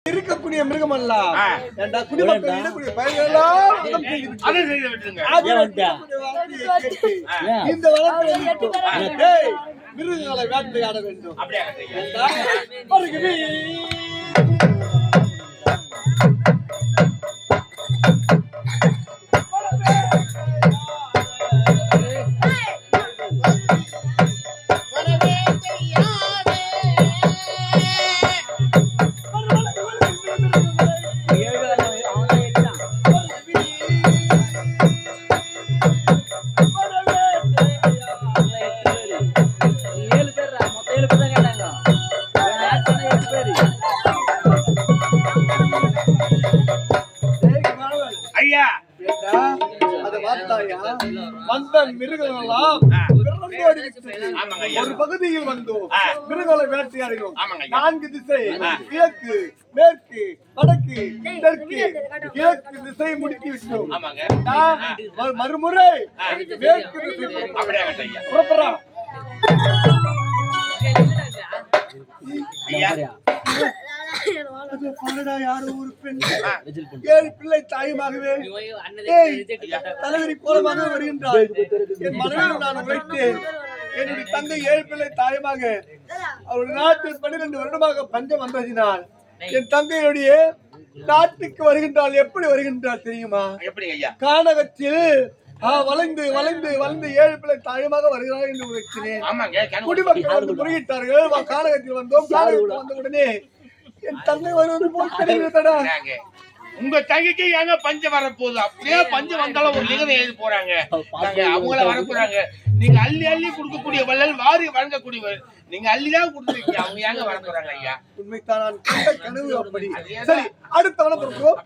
இருக்கக்கூடிய மிருகம் அல்ல குடிமக்கள் இருக்கக்கூடிய பயிர்களெல்லாம் இந்த வளர்ப்பு மிருகங்களை வேட்டையாட வேண்டும். ஒரு பகுதியில் வந்தோம் மிருகங்களை வேட்டையாடுகிறோம். 4 திசை கிழக்கு மேற்கு வடக்கு தெற்கு கிழக்கு திசை முடித்து விட்டோம். மறுமுறை மேற்கு திசை புறப்படுறோம். யாரோ ஒரு பெண் 7 பிள்ளை தாயுமாகவே தலைவரி கோலமாக வருகின்றார். என் மனைவியில் நான் உழைத்தேன். என்னுடைய தந்தை 7 பிள்ளை தாயுமாக அவருடைய நாட்டில் 12 வருடமாக பஞ்சம் வந்ததினால் என் தந்தையுடைய நாட்டுக்கு வருகின்றால். எப்படி வருகின்றால் தெரியுமா? கானகத்தில் வளைந்து வளைந்து வளைந்து 7 பிள்ளை தாயமாக வருகிறார்கள் என்று உரைக்கிறேன். குடிமக்கள் வந்து முறையிட்டார்கள். கானகத்தில் வந்தோம். கானகத்தில் வந்த உடனே என் தங்கை வருவது போல் தெரிகிறதடா. உங்க தங்கைக்கு ஏங்க பஞ்சம் வரப்போகுது? அப்படியே பஞ்சம் வந்தாலும் ஒரு லிகதை எழுதி போறாங்க. அவங்கள வர போறாங்க. நீங்க அள்ளி அள்ளி கொடுக்கக்கூடிய வள்ளல் வாரி வழங்கக்கூடியவர். நீங்க அள்ளிதான் கொடுத்துருக்கீங்க. அவங்க ஏங்க வர போறாங்க ஐயா? உண்மைத்தான். நான் கண்ட கனவு அப்படி. சரி, அடுத்த வளம் புறப்படுவோம்.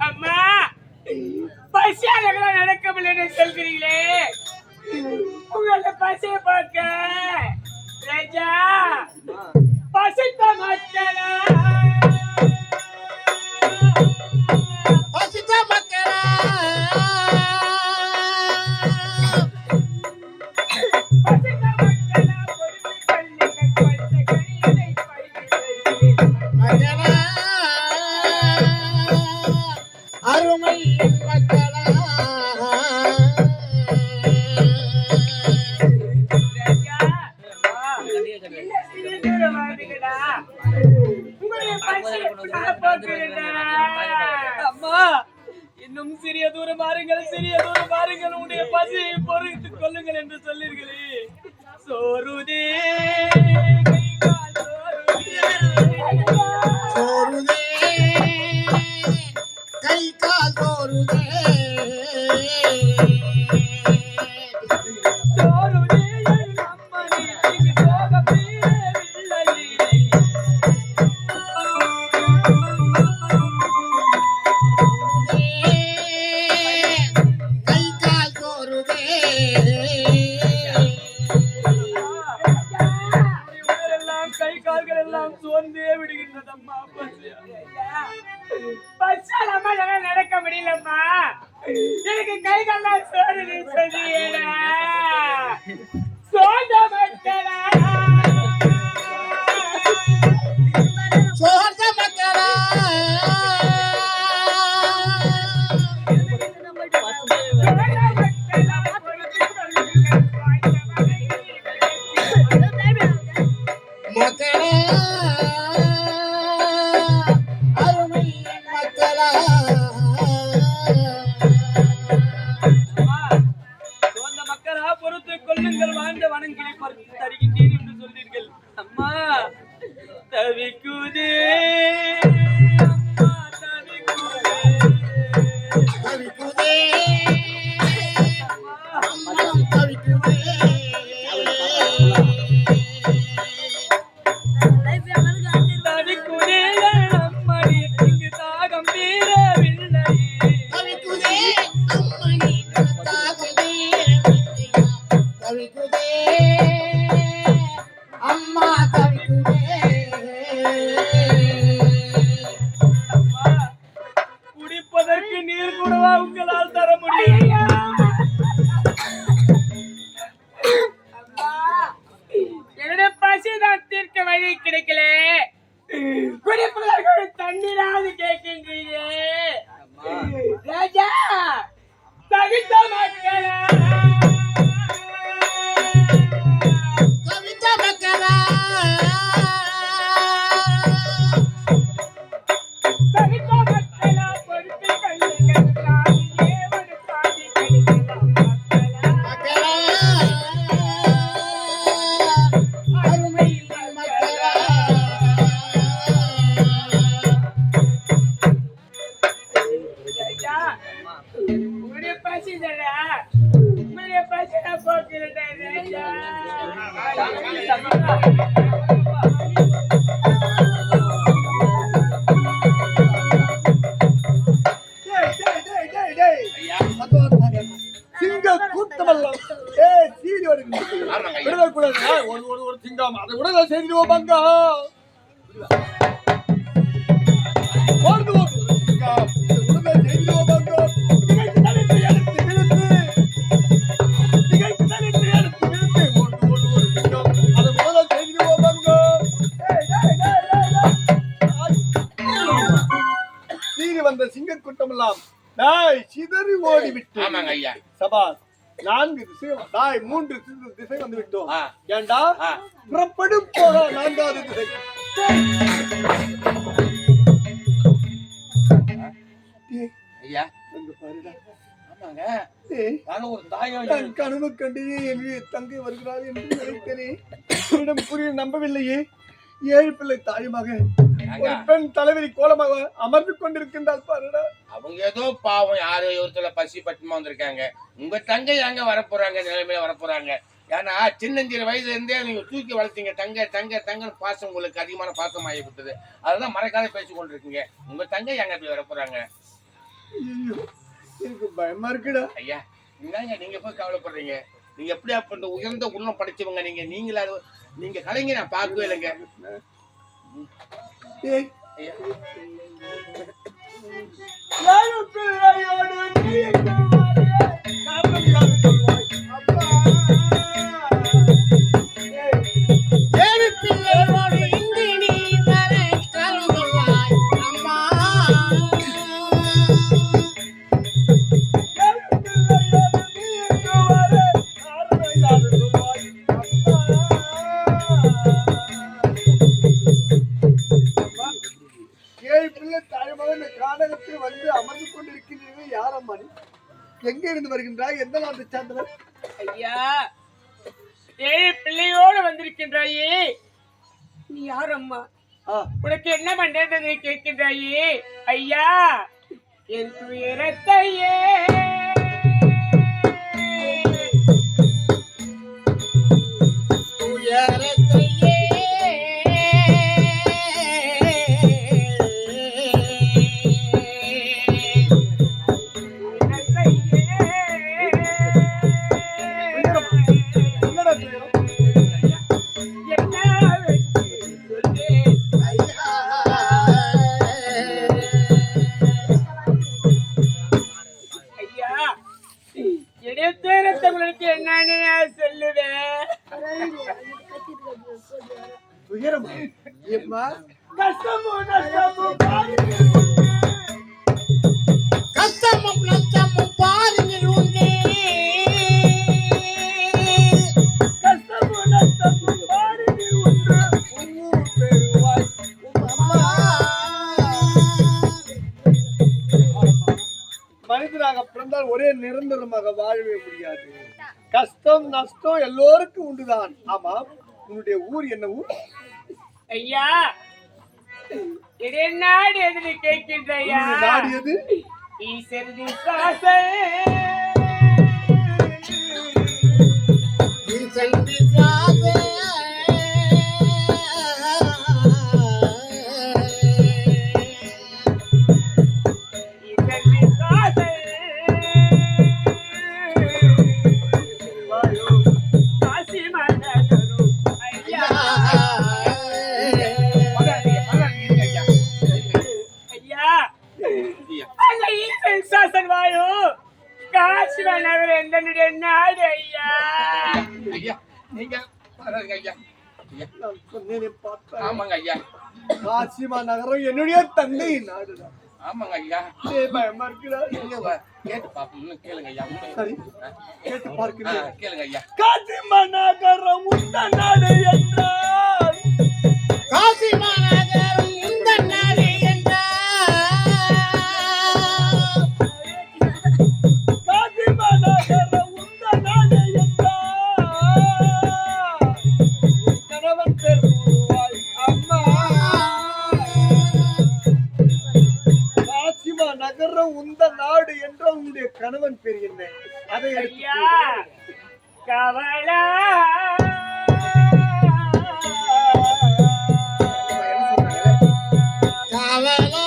அம்மா பசியாக நடக்கவில்லை சொல்கிறீங்களே. உங்களோட பசியை பார்க்க ராஜா பசித்த மக்களா பசித்த மக்களா அருமை மக்களா அம்மா இன்னும் சிறிய தூரம் பாருங்கள் உடைய பசியை பொறுத்துக் கொள்ளுங்கள் என்று சொல்லீர்களே. சோறுதே சோறுதே கை கால் சோறுதே நடக்க முடியலம்மா. எனக்கு கைகள்லாம் சோறு சோத மக்களா சோத மக்களா மக்களா தவிக்குதே குடிப்பதற்கு நீர் கூடவா உங்களால் தர முடியும்? என்னுடைய பசிதான் தீர்க்க வழி கிடைக்கல. குடிப்பதற்கு தண்ணீராவது கேட்கின்றீரே ராஜா. தவித்த மக்களா பொறுத்து கையில் ஒரு பாதி கிடைக்கலாம் மக்களா. உங்களுடைய பசி தானே, உங்களுடைய பசி நான் போக்குறேன் ராஜா. சிங்க கூட்டமெல்லாம் சீடி வருகிறது. விடக்கூடாது. ஒரு சிங்கம் அதை விட செய்திடுவோம் பங்கா. வந்த சிங்க கூட்டமெல்லாம் சிதறி ஓடிவிட்டு சபாஸ் 4 திசை 3 திசை வந்து விட்டோம். ஏண்டா புறப்படும் போற 4வது திசை. ஐயா அங்க பாருடா. ஆமாங்க நானும் ஒரு தாயம் கனவு கண்டு தங்கை வருகிறாள் என்று நினைத்தேனே. என்னிடம் புரிய நம்பவில்லையே. 7 பிள்ளை தாயுமாக ஒரு பெண் தலைவரி கோலமாக அமர்ந்து கொண்டிருக்கின்றால் பாருடா. அவங்க ஏதோ பாவம் யாரோ ஒருத்தர பசி பட்டுமா வந்திருக்காங்க. உங்க தங்கை அங்க வரப்போறாங்க, நிலைமையில வரப்போறாங்க. ஏன்னா சின்னஞ்சிறு வயதுல இருந்தே நீங்க தூக்கி வளர்த்தீங்க. தங்க தங்க தங்கன்னு பாசம் உங்களுக்கு அதிகமான பாசம் ஆகி விட்டது. அதெல்லாம் மறக்காத பேசி கொண்டிருக்கீங்க. உங்க தங்கை அங்க போய் வரப்போறாங்க. எனக்கு பயமா இருக்குடா. ஐயா என்னங்க நீங்க போய் கவலைப்படுறீங்க? நீங்க எப்படியா பண்ண உயர்ந்த உள்ளம் படைச்சவங்க. நீங்களா நீங்க கலைங்க நான் பார்க்கவே இல்லைங்க. எங்க இருந்து வருகின்றாய்? எந்த நாட்டை சார்ந்தவர்? ஐயா 7 பிள்ளையோடு வந்திருக்கின்றாயே, நீ யார் அம்மா? உனக்கு என்ன பண்றது கேட்கின்றாயே? ஐயா என் துயரத்தையே உங்களுக்கு என்னன்னு சொல்லுவேன். கஷ்டமும் நஷ்டமும் பாருங்கள் உண்டே. கஷ்டமும் நஷ்டமும் பாருங்கள் உண்டு. மனிதனாக பிறந்தால் ஒரே நிரந்தரமாக வாழவே முடியாது. கஷ்டம் நஷ்டம் எல்லோருக்கும் உண்டுதான். ஆமா, உன்னுடைய ஊர் என்ன ஊர்? ஐயா இது நாடு எதிரி கேட்கின்றையா நாடு எது? ஈசன் விசுவாசம் காசிமா நகரம் என்னுடைய தந்தை நாடுதான். ஆமாங்க ஐயா. பயமா இருக்குடா. கேட்டு பாப்போம். கேளுங்க ஐயா. சரி கேட்டு பார்க்கிறேன். கேளுங்க ஐயா. காசிமா நகரம் உந்த நாடு என்றால் காசிமா நகரம் இந்த நாடு என்றால் காசிமா நகரம் உந்த நாடு என்றால் கணவன் பேர் கூறுவாய் அம்மா. காசிமா நகரம் உந்த நாடு என்ற உன்னுடைய கணவன் பேர் என்ன? அதை ஐயா கவலா கவலா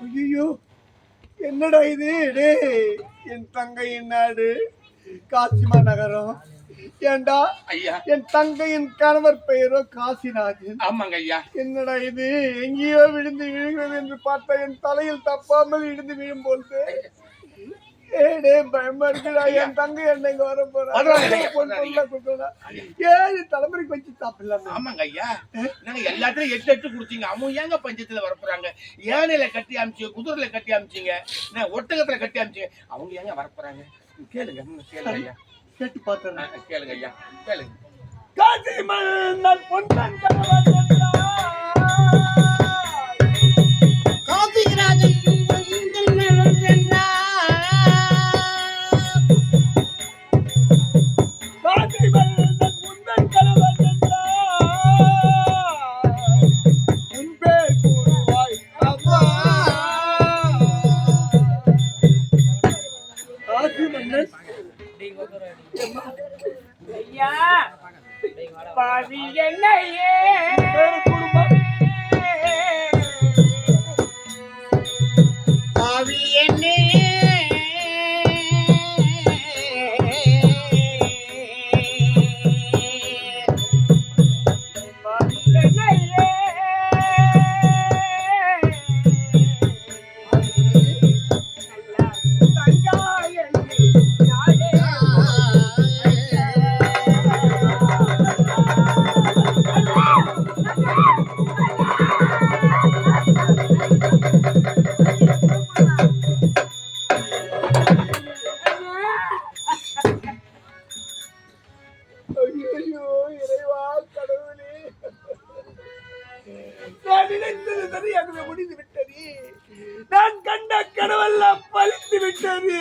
ஐயோ என்னடா இது? டேய் என் தங்கையின் நாடு காசிமா நகரம். ஏண்டா ஐயா. என் தங்கையின் கணவர் பெயரோ காசிநாதன். ஆமாங்க ஐயா. என்னடா இது? எங்கேயோ விழுந்து விழுகிறது என்று பார்த்தா என் தலையில் தப்பாமல் இடிந்து விழும் போது பயமா இருக்குடா. என் தங்கை என்னைக்கு வர போறா? 7 தலைமுறைக்கு வச்சு சாப்பிடலாம். ஆமாங்க ஐயா. நாங்க எல்லாத்தையும் 8 குடுத்தீங்க. அவங்க ஏங்க பஞ்சத்துல வரப்போறாங்க? யானையில கட்டி அமிச்சீங்க, குதிரையில கட்டி அமிச்சீங்க, ஒட்டகத்துல கட்டி அமிச்சீங்க. அவங்க ஏங்க வரப்போறாங்க? கேளுங்க கேளுங்க ஐயா. கேட்டு பார்த்தேன். கேளுங்க ஐயா. கேளுங்க. காசிமன்னன் பொன்னன் கணவன் காசிராஜன் ஐயா பாவி என்னையே பாவி என்னே முடிந்து விட்டது. நான் கண்ட கனவெல்லாம் பலித்து விட்டது.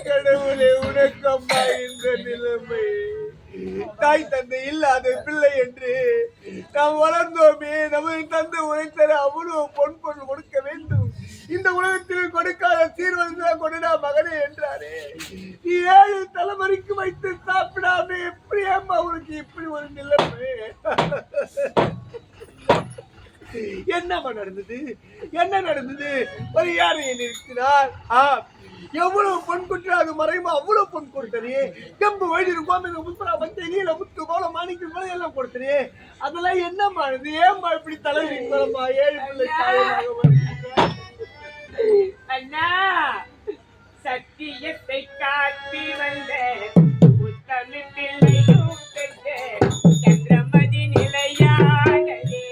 கடவுளே உனக்கம்மா இந்த நிலைமை. தாய் தந்தை இல்லாத பிள்ளை என்று நாம் வளர்ந்தோமே. நமது தந்தை உழைத்தர அவ்வளவு பொன் பொருள் கொடுக்க வேண்டும். இந்த உலகத்தில் கொடுக்காத சீர்வரிசை கொடுடா மகனே என்றாரே. 7 தலைமுறைக்கு வைத்து சாப்பிடாம எப்படி அம்மா உனக்கு இப்படி ஒரு நிலைமை? என்னம்மா நடந்தது? என்ன நடந்தது? ஒரு யாரையை நிறுத்தினார். எவ்வளவு பொன் குற்ற அது மறைமா அவ்வளவு பொன் கொடுத்தனே. கம்பு வழி இருக்கும் முத்துரா மஞ்சை நீல முத்து போல மாணிக்கம் போல எல்லாம் கொடுத்தனே. அதெல்லாம் என்னம்மா இது? ஏம்மா இப்படி தலைவலி போலமா 7 பிள்ளை தாயமாக அண்ணா சத்தியத்தை காட்டி வந்த உத்தமி பிள்ளையும் சந்திரமதி நிலையானதே.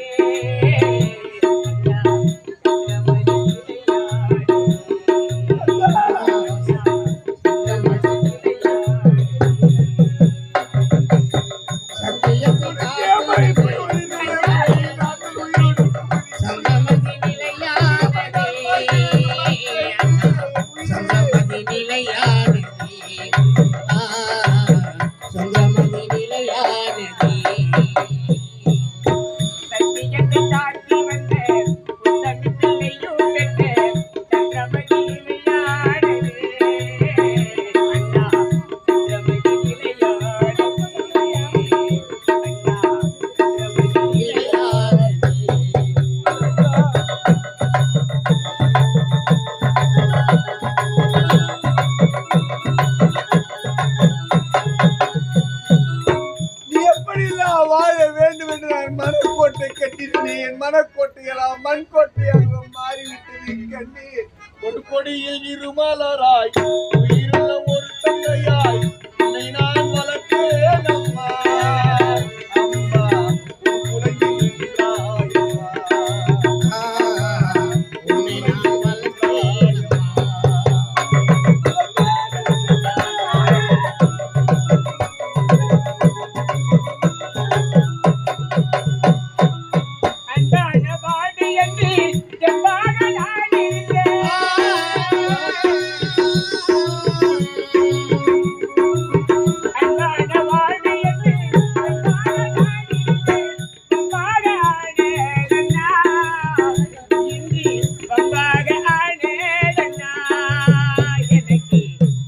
மனக்கோட்டையெல்லாம் மண் கோட்டையாக மாறிவிட்டது கண்ணே. ஒரு கொடியில் இருமலராய் உயிருள்ள ஒரு தங்கையாய் உன்னை நான் வளர்த்தேன் அம்மா. அம்மா உலகில் நின்றாய் அம்மா. உன்னை நான் வளர்த்தேன் அன்பான வாழ்வு என்று செவ்வாக நான் இருந்தேன். அன்பான வாழ்வு என்று செவ்வாக நான் இருந்தேன். செவ்வாக ஆனேதன்னா இன்றி வம்பாக ஆனேதன்னா எனக்கு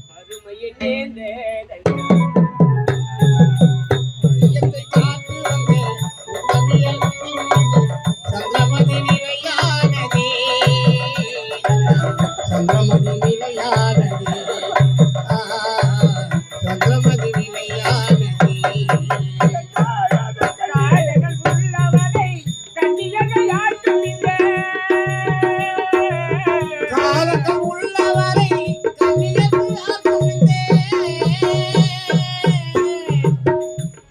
மறுமையை நேர்ந்தேதன்னா. மையத்தை காத்து வந்தேன் தமிழ் சந்திரமதி நிலையானதே சந்திரமதி நிலையானதே சந்திரமதி நிலையானதே காலங்கள் உள்ளவரை கண்ணியகையாற்றும் இந்த காலங்கள் உள்ளவரை கண்ணியத்தையாக்குமிந்தே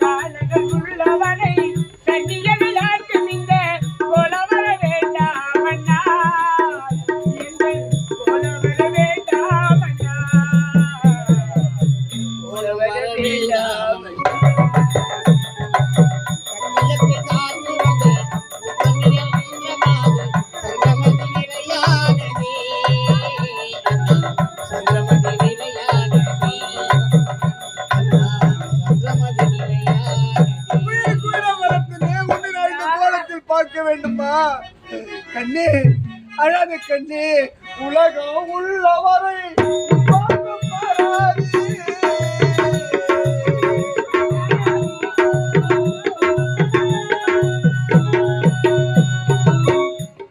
காலங்கள் உள்ளவரை கண்ணியகையாற்றும் இந்த கோலவர வேண்டாம் அண்ணா. எங்கள் கோலவர வேண்டாம் அண்ணா. கோலவர வேண்டாம் அண்ணா. கண்ணியத்தை காத்து வந்தேன் தமிழ் நின்றமாது சந்திரமதி நிலையானதே சந்திரமதி நிலையானதே சந்திரமதி நிலையானதே உயிர் கூட வளர்த்தனே உன்னை நான் இந்த கோலத்தில் பார்க்க வேண்டுமா கண்ணே. அழாத கண்ணே. உலகம் உள்ளவரை பார்க்க மாறாது.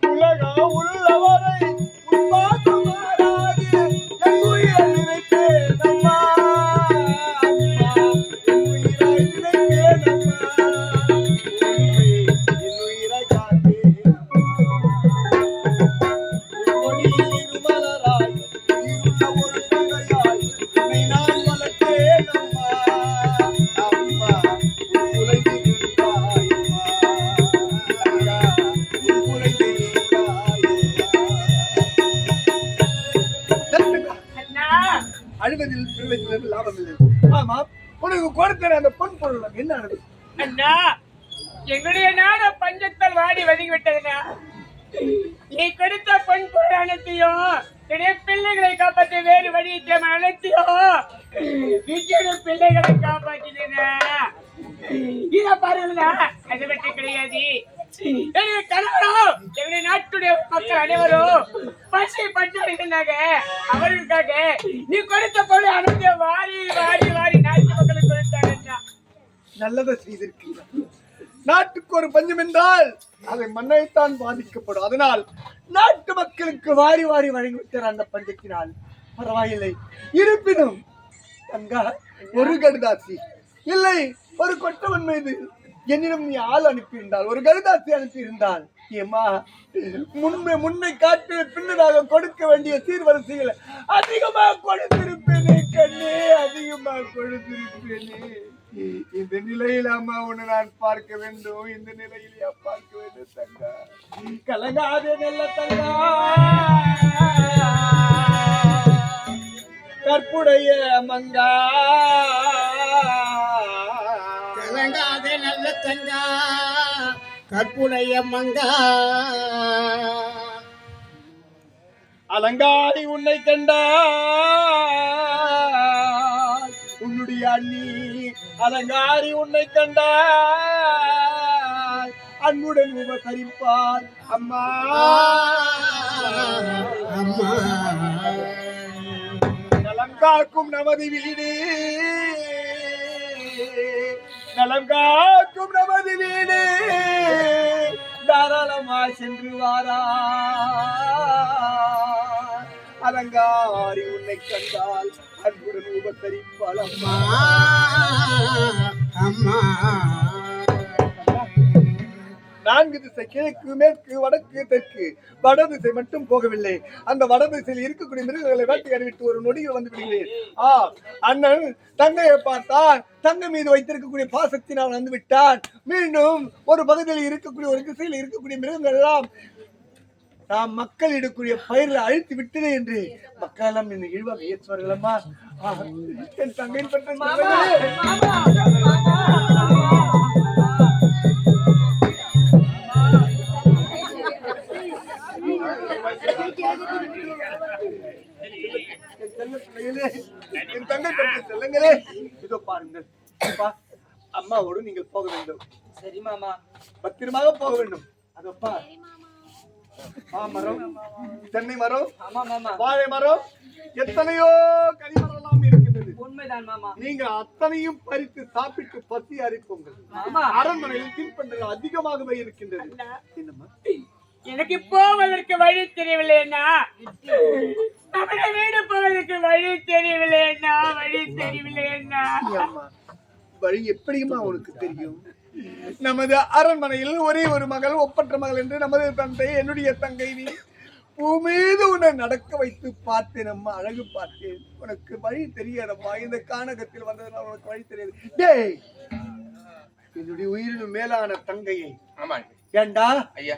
உலகம் உள்ளவரை பார்க்க மாறாது. என் உயிரை நினைத்தேன் அம்மா. அம்மா என் உயிரை நினைத்தேன் அம்மா. என் உயிரை காத்தேன் கொடியில் இருமலராய் உயிருள்ள ஒரு தங்கையாய் உன்னை நான் வளர்த்தேன் அம்மா. அம்மா உன் உலகில் நின்றாய் அம்மா. அக்கா உன் உலகில் நின்றாய் அம்மா. அண்ணா அழுவதில் பிள்ளைகளில் லாபம் இல்லை. ஆமா உனக்கு கொடுத்த அந்த பொன் பொருள் என்ன ஆனது? அண்ணா எங்களுடைய நாட பஞ்சத்தால் வாடி வதங்கி விட்டதுண்ணா. நீ கொடுத்த பொன் பொருள் அனைத்தையும் என்னுடைய பிள்ளைகளை காப்பாற்ற வேறு வழி அனைத்தையும் வீட்டில் பிள்ளைகளை காப்பாற்றினா இதை பாருங்களா. அது மட்டும் கிடையாது. என்னுடைய கணவரும் என்னுடைய நாட்டுடைய மக்கள் அனைவரும் பசி பட்டு இருந்தாங்க. அவர்களுக்காக நீ கொடுத்த பொருள் அனைத்தையும் வாரி வாரி வாரி நாட்டு மக்களுக்கு கொடுத்தாங்க. நல்லதை செய்திருக்கிறார். நாட்டுக்கு ஒரு பஞ்சம் என்றால் அதை மண்ணைத்தான் பாதிக்கப்படும். அதனால் நாட்டு மக்களுக்கு வாரி வாரி வழங்கிவிட்டார் அந்த பஞ்சத்தினால். பரவாயில்லை. இருப்பினும் தங்கா ஒரு கடுதாசி இல்லை ஒரு கொட்டவன் மீது என்னிடம் நீ ஆள் அனுப்பியிருந்தால் ஒரு கடுதாசி அனுப்பியிருந்தால் ஏமா முன்னை காட்டு பின்னதாக கொடுக்க வேண்டிய சீர்வரிசைகளை அதிகமாக கொடுத்திருப்பேனே கண்ணே. அதிகமாக கொடுத்திருப்பேனே. இந்த நிலையில் அம்மா உன்னை நான் பார்க்க வேண்டும். இந்த நிலையிலே பார்க்க வேண்டும் தங்கா. கலங்காதே நல்ல தங்கா. கற்புடைய மங்கா. கலங்காதே நல்ல தங்கா கற்புடைய மங்கா அலங்காரி உன்னை கண்டார். உன்னுடைய அண்ணி அலங்காரி உன்னை கண்டார். அன்புடன் உபசரிப்பார் அம்மா. அம்மா நலம் காக்கும் நமது வீடு. நலம் காக்கும் நமது வீடு. தாராளமா சென்று வாரா. அலங்காரி உன்னை கண்டால் அன்புடன் உபசரிப்பாள் அம்மா. அம்மா 4 திசை கிழக்கு மேற்கு வடக்கு தெற்கு வட திசை மட்டும் போகவில்லை. அந்த வட திசையில் இருக்கக்கூடிய மிருகங்களை வேட்டையாடி விட்டு ஒரு நொடியில் வந்து விடுகிறேன். அண்ணன் தங்கையை பார்த்தான். தங்கை மீது வைத்திருக்கக்கூடிய பாசத்தினால் வந்து விட்டான். மீண்டும் ஒரு பகுதியில் இருக்கக்கூடிய ஒரு திசையில் இருக்கக்கூடிய மிருகங்கள் எல்லாம் நாம் மக்கள் எடுக்கூடிய பயிரில் அழித்து விட்டதே என்று மக்கள் எல்லாம் இந்த இழிவாக ஏற்றுவார்கள். அம்மா என் தங்கையின் பற்றி என் தங்கை பற்றி சொல்லுங்களே. இதோ பாருங்கள் அம்மாவோடு நீங்கள் போக வேண்டும். சரி மாமா. பத்திரமாக போக வேண்டும். அதப்பா மாமரம், தென்னை மரம், வாழை மரம், எத்தனையோ கனிமரம் எல்லாம் இருக்கின்றது. உண்மைதான் மாமா. நீங்க அத்தனையும் பறித்து சாப்பிட்டு பசி அரிப்போங்கள். அரண்மனையில் தின்பண்டங்கள் அதிகமாகவே இருக்கின்றது. என்னம்மா எனக்கு போவதற்கு வழி தெரியவில்லை அண்ணா. நம்முடைய வீடு போவதற்கு வழி தெரியவில்லை அண்ணா. வழி தெரியவில்லை அண்ணா. வழி எப்படியுமா உனக்கு தெரியும்? நமது அரண்மனையில் ஒரே ஒரு மகள், ஒப்பற்ற மகள் என்று நமது தந்தை, என்னுடைய தங்கை, நீ பூ மீது உன்னை நடக்க வைத்து பார்த்தேன் அம்மா. அழகு பார்த்தேன். உனக்கு வழி தெரியாதம்மா. இந்த கானகத்தில் வந்ததுனால உனக்கு வழி தெரியாது. டேய், என்னுடைய உயிரினும் மேலான தங்கையை ஏண்டா ஐயா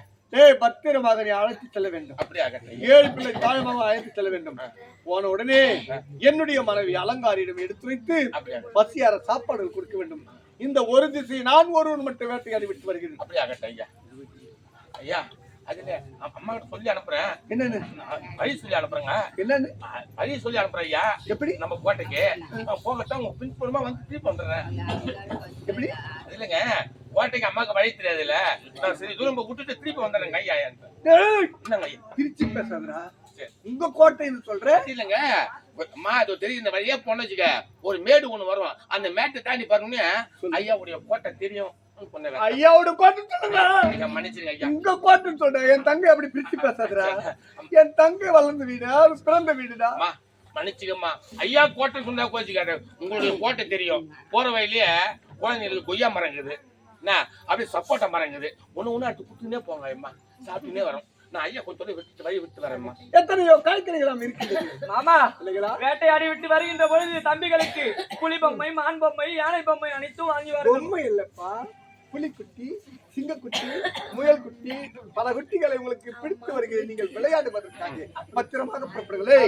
பத்திரமாக நீ அழைத்து செல்ல வேண்டும். அப்படியே 7 பிள்ளை தாழ்மாக அழைத்து செல்ல வேண்டும். போன உடனே என்னுடைய மனைவி அலங்காரியிடம் எடுத்து வைத்து பசியார சாப்பாடுகள் கொடுக்க வேண்டும். இந்த ஒரு திசை நான் ஒருவன் மட்டும் வேட்டையாடி விட்டு வருகிறேன். அப்படியே ஐயா. ஐயா அதுல அம்மா கிட்ட சொல்லி அனுப்புறேன். என்னன்னு வழி சொல்லி அனுப்புறேங்க. என்னன்னு வழி சொல்லி அனுப்புறேன் ஐயா. எப்படி? நம்ம கோட்டைக்கு போகத்தான் உங்க பின்புறமா வந்து திருப்பி வந்துடுறேன். எப்படி? இல்லைங்க, கோட்டைக்கு அம்மாவுக்கு வழி தெரியாதுல்ல. நான் சரி தூரம் விட்டுட்டு திருப்பி வந்துடுறேங்க ஐயா. என்னங்க ஐயா திருச்சி பேசாதரா? உங்க கோட்டைன்னு சொல்ற? இல்லைங்க அம்மா, அது தெரியும். இந்த வழியா போன வச்சுக்க ஒரு மேடு ஒண்ணு வரும். அந்த மேட்டை தாண்டி பாருங்க ஐயாவுடைய கோட்டை தெரியும். ஐயாவோட கோட்டை சொல்லுங்க. மன்னிச்சிருங்க ஐயா. உங்க கோட்டைன்னு சொல்றேன். என் தங்கை அப்படி பிரிச்சு பேசாதரா? என் தங்கை வளர்ந்த வீடா, பிறந்த வீடுடா. மன்னிச்சுக்கம்மா. ஐயா கோட்டை சொன்னா கோச்சிக்காரு. உங்களுடைய கோட்டை தெரியும். போற வழியிலேயே குழந்தைங்களுக்கு கொய்யா மரம் இருக்குது, என்ன அப்படியே சப்போட்டா மரம் இருக்குது. ஒண்ணு அட்டு குட்டுனே போங்க அம்மா, சாப்பிட்டுனே வரும். நான் ஐயா கொஞ்சம் விட்டு வழி விட்டு வரேம்மா. எத்தனையோ காய்கறிகள் இருக்குது மாமா. வேட்டையாடி விட்டு வருகின்ற பொழுது தம்பிகளுக்கு புலி பொம்மை, மான் பொம்மை, யானை பொம்மை அனைத்தும் வாங்கி வர. பொம்மை இல்லப்பா, புலிக்குட்டி, சிங்கக்குட்டி, முயல் குட்டி, பல குட்டிகளை உங்களுக்கு பிடித்து வருகிறது. நீங்கள் விளையாடுவதற்காக பத்திரமாக புறப்படுங்களே.